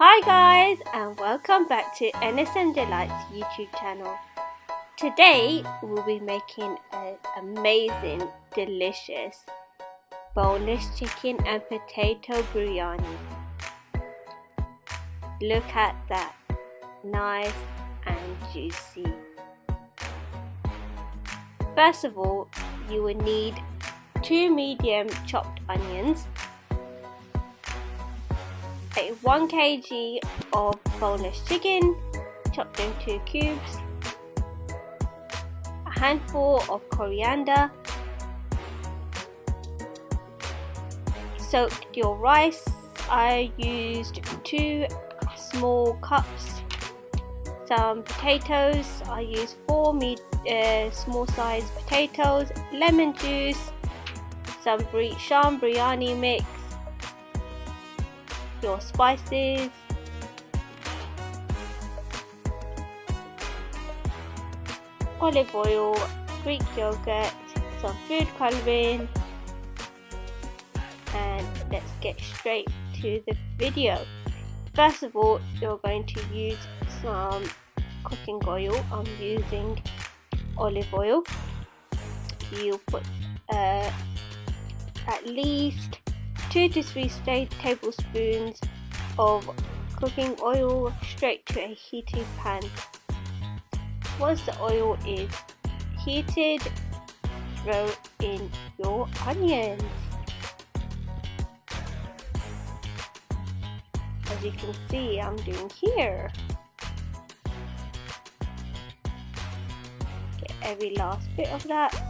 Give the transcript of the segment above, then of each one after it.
Hi guys, and welcome back to NSM Delights YouTube channel. Today we'll be making an amazing, delicious boneless chicken and potato biryani. Look at that, nice and juicy. First of all, you will need 2 medium chopped onions, 1 kg of boneless chicken chopped into cubes, a handful of coriander, soaked your rice. I used 2 small cups, some potatoes. I used 4 small sized potatoes, lemon juice, some Sham biryani mix, your spices, olive oil, Greek yogurt, some food colouring, and let's get straight to the video. First of all, you're going to use some cooking oil. I'm using olive oil. You put at least 2 to 3 tablespoons of cooking oil straight to a heated pan. Once the oil is heated, throw in your onions. As you can see, I'm doing here. Get every last bit of that.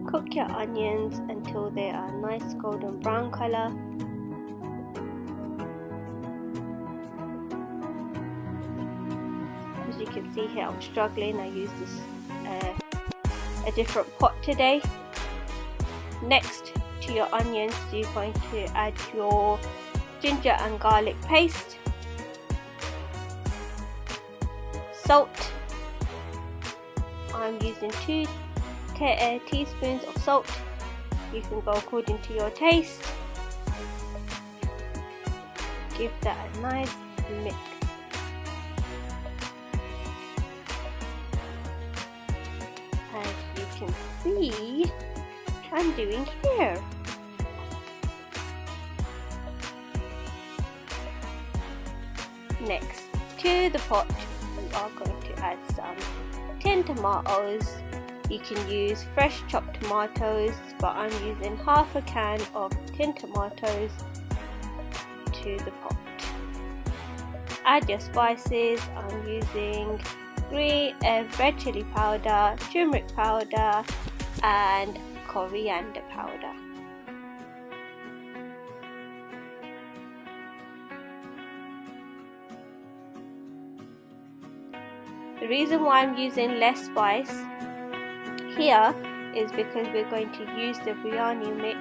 Cook your onions until they are a nice golden brown color. As you can see here, I'm struggling. I use this a different pot today. Next to your onions, you're going to add your ginger and garlic paste, salt. I'm using 2 teaspoons of salt. You can go according to your taste. Give that a nice mix. As you can see, I'm doing here. Next to the pot, we are going to add some tin tomatoes. You can use fresh chopped tomatoes, but I'm using half a can of tin tomatoes to the pot. Add your spices. I'm using red chili powder, turmeric powder, and coriander powder. The reason why I'm using less spice here is because we're going to use the biryani mix,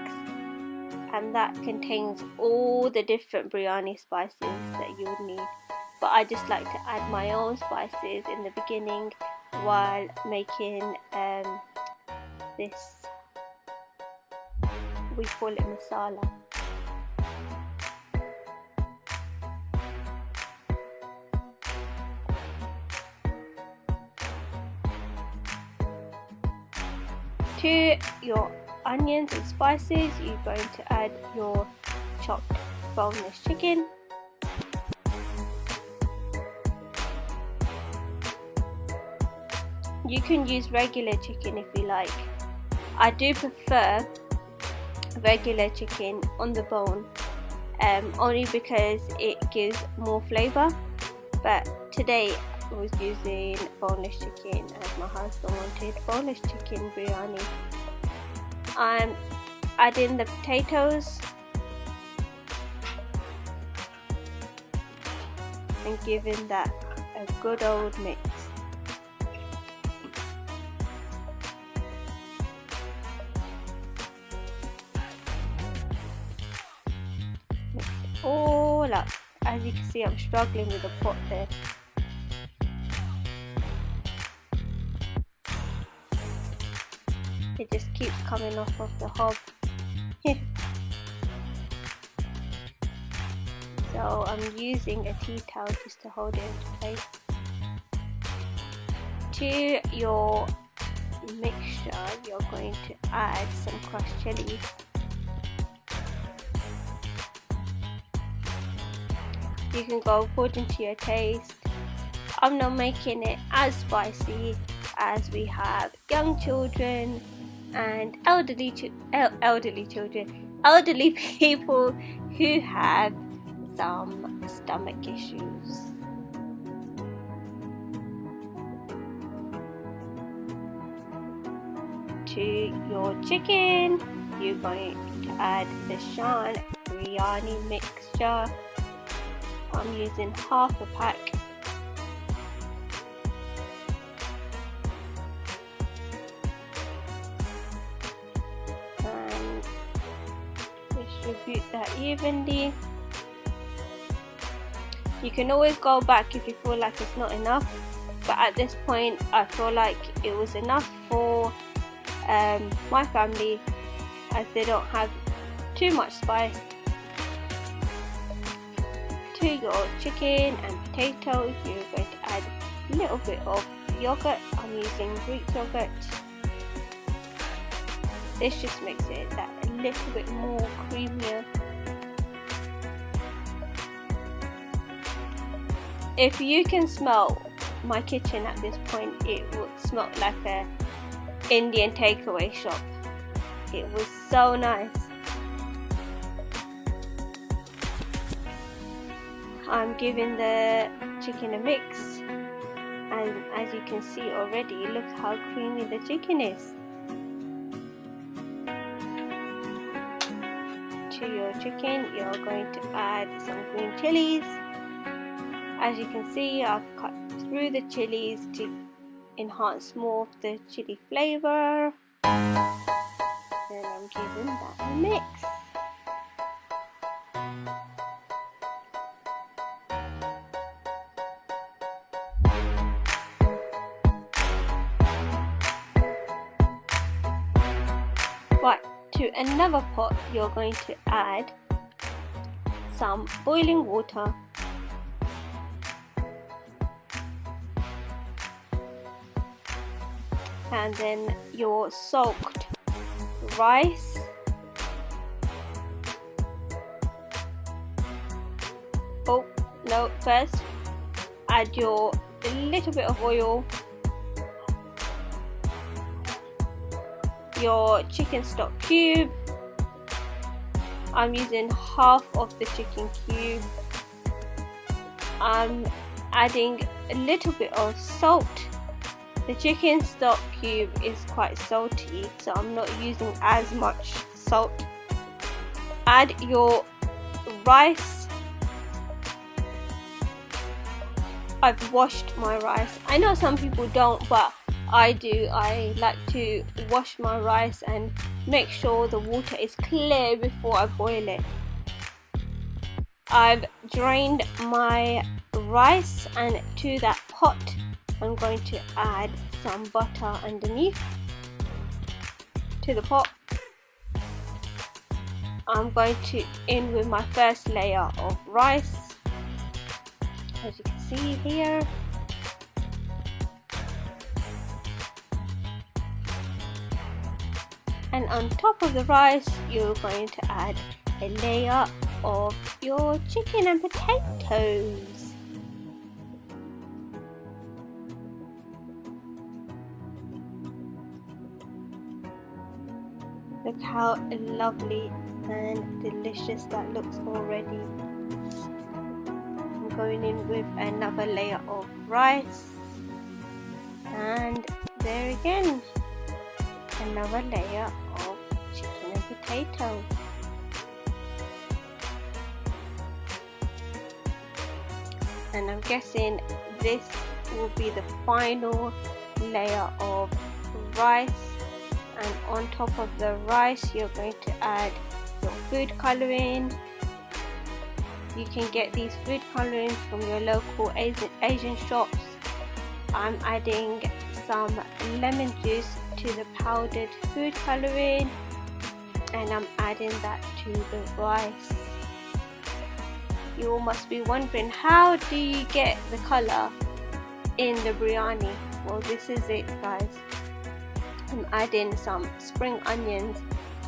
and that contains all the different biryani spices that you would need. But I just like to add my own spices in the beginning while making this, we call it masala. To your onions and spices, you're going to add your chopped boneless chicken. You can use regular chicken if you like. I do prefer regular chicken on the bone, only because it gives more flavour. But today I was using boneless chicken as my husband wanted boneless chicken biryani. I'm adding the potatoes and giving that a good old mix. Mix it all up. As you can see, I'm struggling with the pot there. It just keeps coming off of the hob. So I'm using a tea towel just to hold it into place. To your mixture, you're going to add some crushed chilies. You can go according to your taste. I'm not making it as spicy as we have young children and elderly people who have some stomach issues. To your chicken, you're going to add the biryani mixture. I'm using half a pack. And distribute that evenly. You can always go back if you feel like it's not enough, but at this point I feel like it was enough for my family, as they don't have too much spice. To your chicken and potatoes, you're going to add a little bit of yogurt. I'm using Greek yogurt. This just makes it that a little bit more creamier. If you can smell my kitchen at this point, it would smell like a Indian takeaway shop. It was so nice. I'm giving the chicken a mix, and as you can see already, look how creamy the chicken is. To your chicken, you're going to add some green chilies. As you can see, I've cut through the chilies to enhance more of the chili flavor. Then I'm giving that a mix. Right, to another pot, you're going to add some boiling water. And then your soaked rice. Oh no, first add a little bit of oil, your chicken stock cube. I'm using half of the chicken cube. I'm adding a little bit of salt. The chicken stock cube is quite salty, so I'm not using as much salt. Add your rice. I've washed my rice. I know some people don't, but I do. I like to wash my rice and make sure the water is clear before I boil it. I've drained my rice, and to that pot I'm going to add some butter underneath to the pot. I'm going to in with my first layer of rice, as you can see here. And on top of the rice, you're going to add a layer of your chicken and potatoes. Look how lovely and delicious that looks already. I'm going in with another layer of rice, and there again, another layer of chicken and potato. And I'm guessing this will be the final layer of rice. And on top of the rice, you're going to add your food coloring. You can get these food colorings from your local Asian shops. I'm adding some lemon juice to the powdered food colouring, and I'm adding that to the rice. You all must be wondering, how do you get the colour in the biryani? Well, this is it, guys. I'm adding some spring onions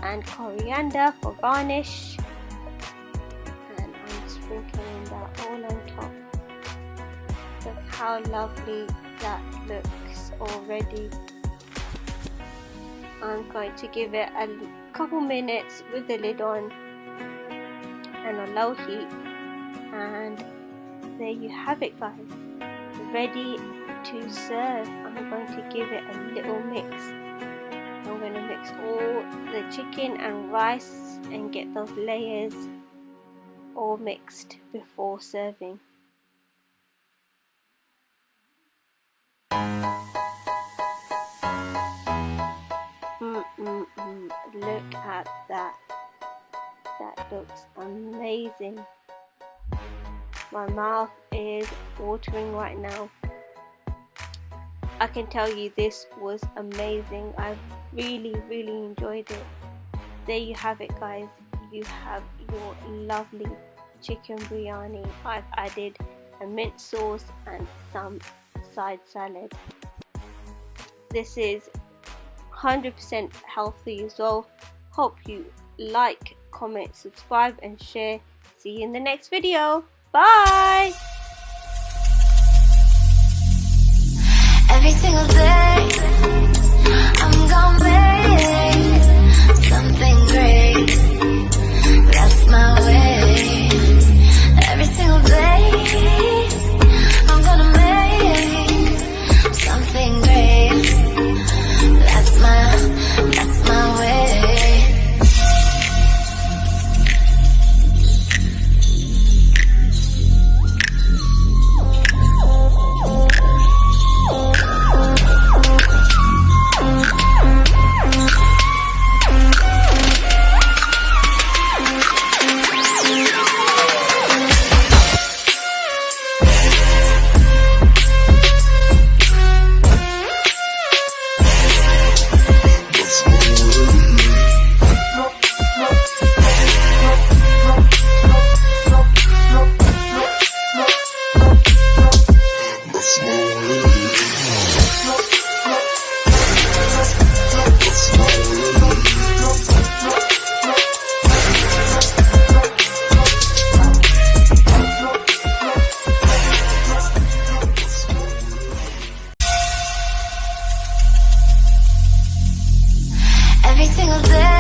and coriander for garnish, and I'm sprinkling that all on top. Look how lovely that looks already. I'm going to give it a couple minutes with the lid on and on low heat, and there you have it, guys, ready to serve. I'm going to give it a little mix. I'm going to mix all the chicken and rice and get those layers all mixed before serving. Look at that. That looks amazing. My mouth is watering right now. I can tell you this was amazing. I really enjoyed it. There you have it, guys. You have your lovely chicken biryani. I've added a mint sauce and some side salad. This is 100% healthy as well. Hope you like, comment, subscribe and share. See you in the next video. Bye. Every single day I'm gonna make something great. That's my way. Every single day I'm gonna make something great. That's my way. Every single day